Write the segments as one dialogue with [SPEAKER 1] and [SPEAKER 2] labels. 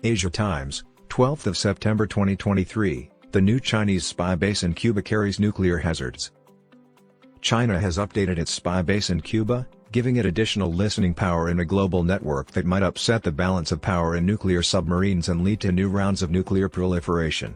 [SPEAKER 1] Asia Times, 12th of September 2023, the new Chinese spy base in Cuba carries nuclear hazards. China has updated its spy base in Cuba, giving it additional listening power in a global network that might upset the balance of power in nuclear submarines and lead to new rounds of nuclear proliferation.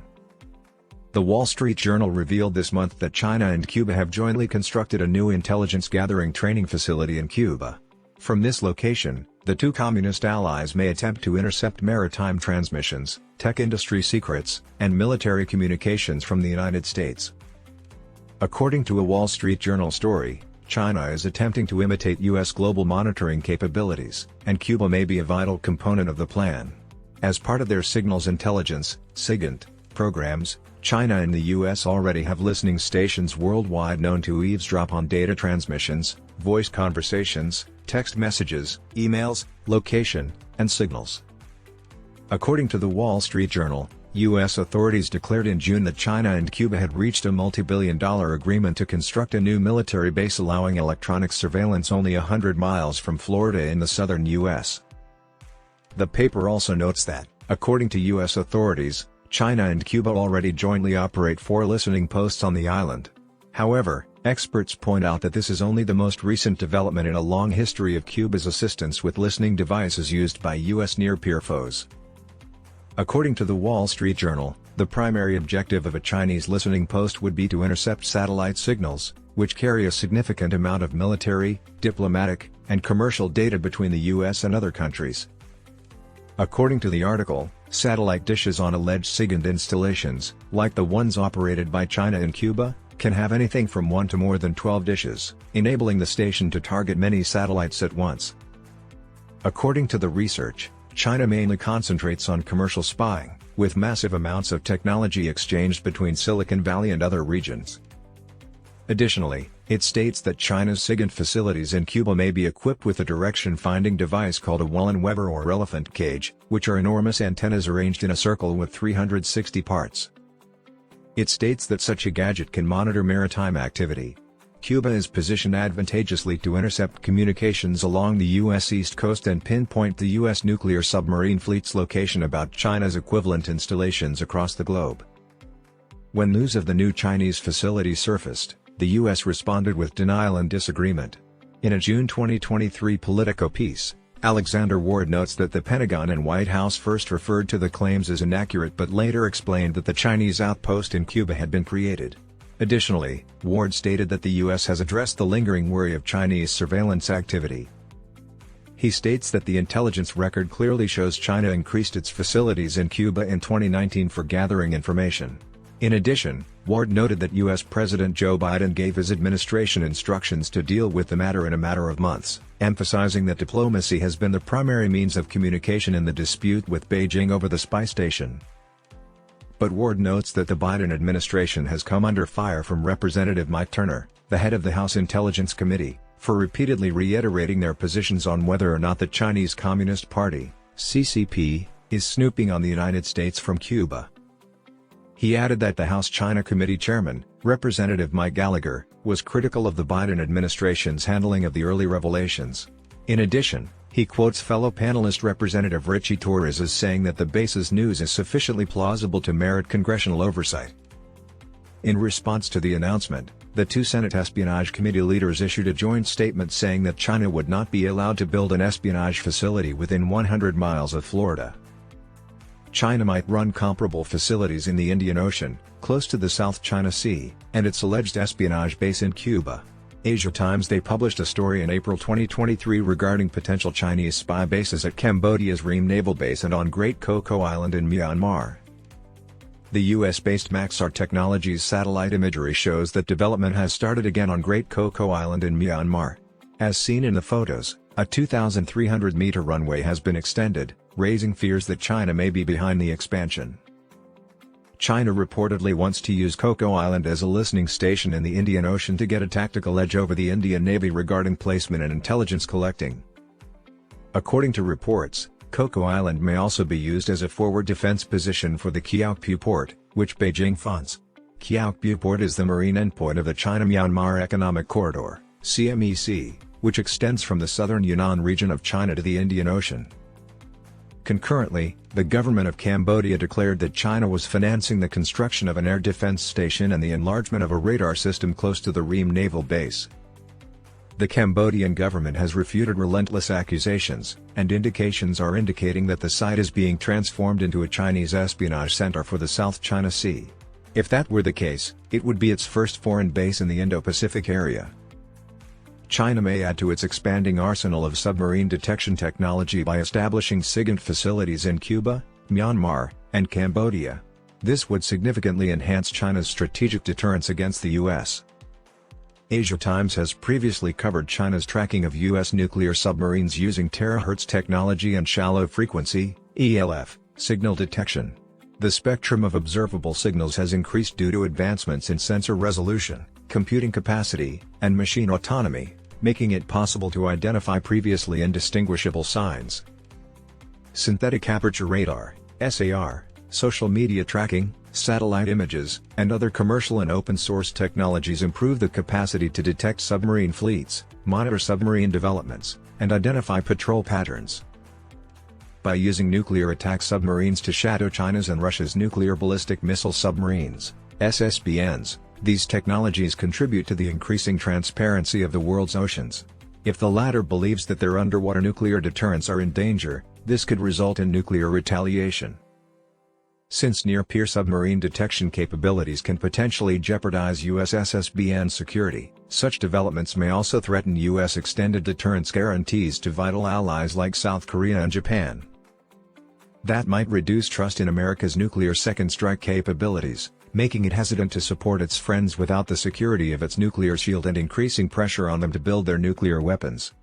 [SPEAKER 1] The Wall Street Journal revealed this month that China and Cuba have jointly constructed a new intelligence-gathering training facility in Cuba. From this location, the two communist allies may attempt to intercept maritime transmissions, tech industry secrets, and military communications from the United States. According to a Wall Street Journal story, China is attempting to imitate U.S. global monitoring capabilities, and Cuba may be a vital component of the plan. As part of their signals intelligence (SIGINT) programs, China and the U.S. already have listening stations worldwide known to eavesdrop on data transmissions, voice conversations, text messages, emails, location, and signals. According to the Wall Street Journal, U.S. authorities declared in June that China and Cuba had reached a multi-billion-dollar agreement to construct a new military base allowing electronic surveillance only 100 miles from Florida in the southern U.S. The paper also notes that, according to U.S. authorities, China and Cuba already jointly operate 4 listening posts on the island. However, experts point out that this is only the most recent development in a long history of Cuba's assistance with listening devices used by U.S. near-peer foes. According to the Wall Street Journal, the primary objective of a Chinese listening post would be to intercept satellite signals, which carry a significant amount of military, diplomatic, and commercial data between the U.S. and other countries. According to the article, satellite dishes on alleged SIGINT installations, like the ones operated by China and Cuba, can have anything from 1 to more than 12 dishes, enabling the station to target many satellites at once. According to the research, China mainly concentrates on commercial spying, with massive amounts of technology exchanged between Silicon Valley and other regions. Additionally, it states that China's SIGINT facilities in Cuba may be equipped with a direction-finding device called a Wallen-Weber or elephant cage, which are enormous antennas arranged in a circle with 360 parts. It states that such a gadget can monitor maritime activity. Cuba is positioned advantageously to intercept communications along the U.S. East Coast and pinpoint the U.S. nuclear submarine fleet's location about China's equivalent installations across the globe. When news of the new Chinese facility surfaced, the U.S. responded with denial and disagreement. In a June 2023 Politico piece, Alexander Ward notes that the Pentagon and White House first referred to the claims as inaccurate but later explained that the Chinese outpost in Cuba had been created. Additionally, Ward stated that the U.S. has addressed the lingering worry of Chinese surveillance activity. He states that the intelligence record clearly shows China increased its facilities in Cuba in 2019 for gathering information. In addition, Ward noted that U.S. President Joe Biden gave his administration instructions to deal with the matter in a matter of months, emphasizing that diplomacy has been the primary means of communication in the dispute with Beijing over the spy station. But Ward notes that the Biden administration has come under fire from Representative Mike Turner, the head of the House Intelligence Committee, for repeatedly reiterating their positions on whether or not the Chinese Communist Party, CCP, is snooping on the United States from Cuba. He added that the House China Committee chairman, Representative Mike Gallagher, was critical of the Biden administration's handling of the early revelations. In addition, he quotes fellow panelist Representative Richie Torres as saying that the base's news is sufficiently plausible to merit congressional oversight. In response to the announcement, the two Senate Espionage Committee leaders issued a joint statement saying that China would not be allowed to build an espionage facility within 100 miles of Florida. China might run comparable facilities in the Indian Ocean, close to the South China Sea, and its alleged espionage base in Cuba. Asia Times They published a story in April 2023 regarding potential Chinese spy bases at Cambodia's Ream Naval Base and on Great Coco Island in Myanmar. The US-based Maxar Technologies satellite imagery shows that development has started again on Great Coco Island in Myanmar. As seen in the photos, a 2,300-meter runway has been extended, raising fears that China may be behind the expansion. China reportedly wants to use Coco Island as a listening station in the Indian Ocean to get a tactical edge over the Indian Navy regarding placement and intelligence collecting. According to reports, Coco Island may also be used as a forward defense position for the Kyaukpyu port, which Beijing funds. Kyaukpyu port is the marine endpoint of the China-Myanmar Economic Corridor, CMEC, which extends from the southern Yunnan region of China to the Indian Ocean. Concurrently, the government of Cambodia declared that China was financing the construction of an air defense station and the enlargement of a radar system close to the Ream naval base. The Cambodian government has refuted relentless accusations, and indications are indicating that the site is being transformed into a Chinese espionage center for the South China Sea. If that were the case, it would be its first foreign base in the Indo-Pacific area. China may add to its expanding arsenal of submarine detection technology by establishing SIGINT facilities in Cuba, Myanmar, and Cambodia. This would significantly enhance China's strategic deterrence against the U.S. Asia Times has previously covered China's tracking of U.S. nuclear submarines using terahertz technology and shallow frequency (ELF) signal detection. The spectrum of observable signals has increased due to advancements in sensor resolution, computing capacity, and machine autonomy, making it possible to identify previously indistinguishable signs. Synthetic aperture radar (SAR), social media tracking, satellite images, and other commercial and open-source technologies improve the capacity to detect submarine fleets, monitor submarine developments, and identify patrol patterns. By using nuclear attack submarines to shadow China's and Russia's nuclear ballistic missile submarines, SSBNs, these technologies contribute to the increasing transparency of the world's oceans. If the latter believes that their underwater nuclear deterrents are in danger, this could result in nuclear retaliation. Since near-peer submarine detection capabilities can potentially jeopardize U.S. SSBN security, such developments may also threaten U.S. extended deterrence guarantees to vital allies like South Korea and Japan. That might reduce trust in America's nuclear second strike capabilities, making it hesitant to support its friends without the security of its nuclear shield and increasing pressure on them to build their nuclear weapons.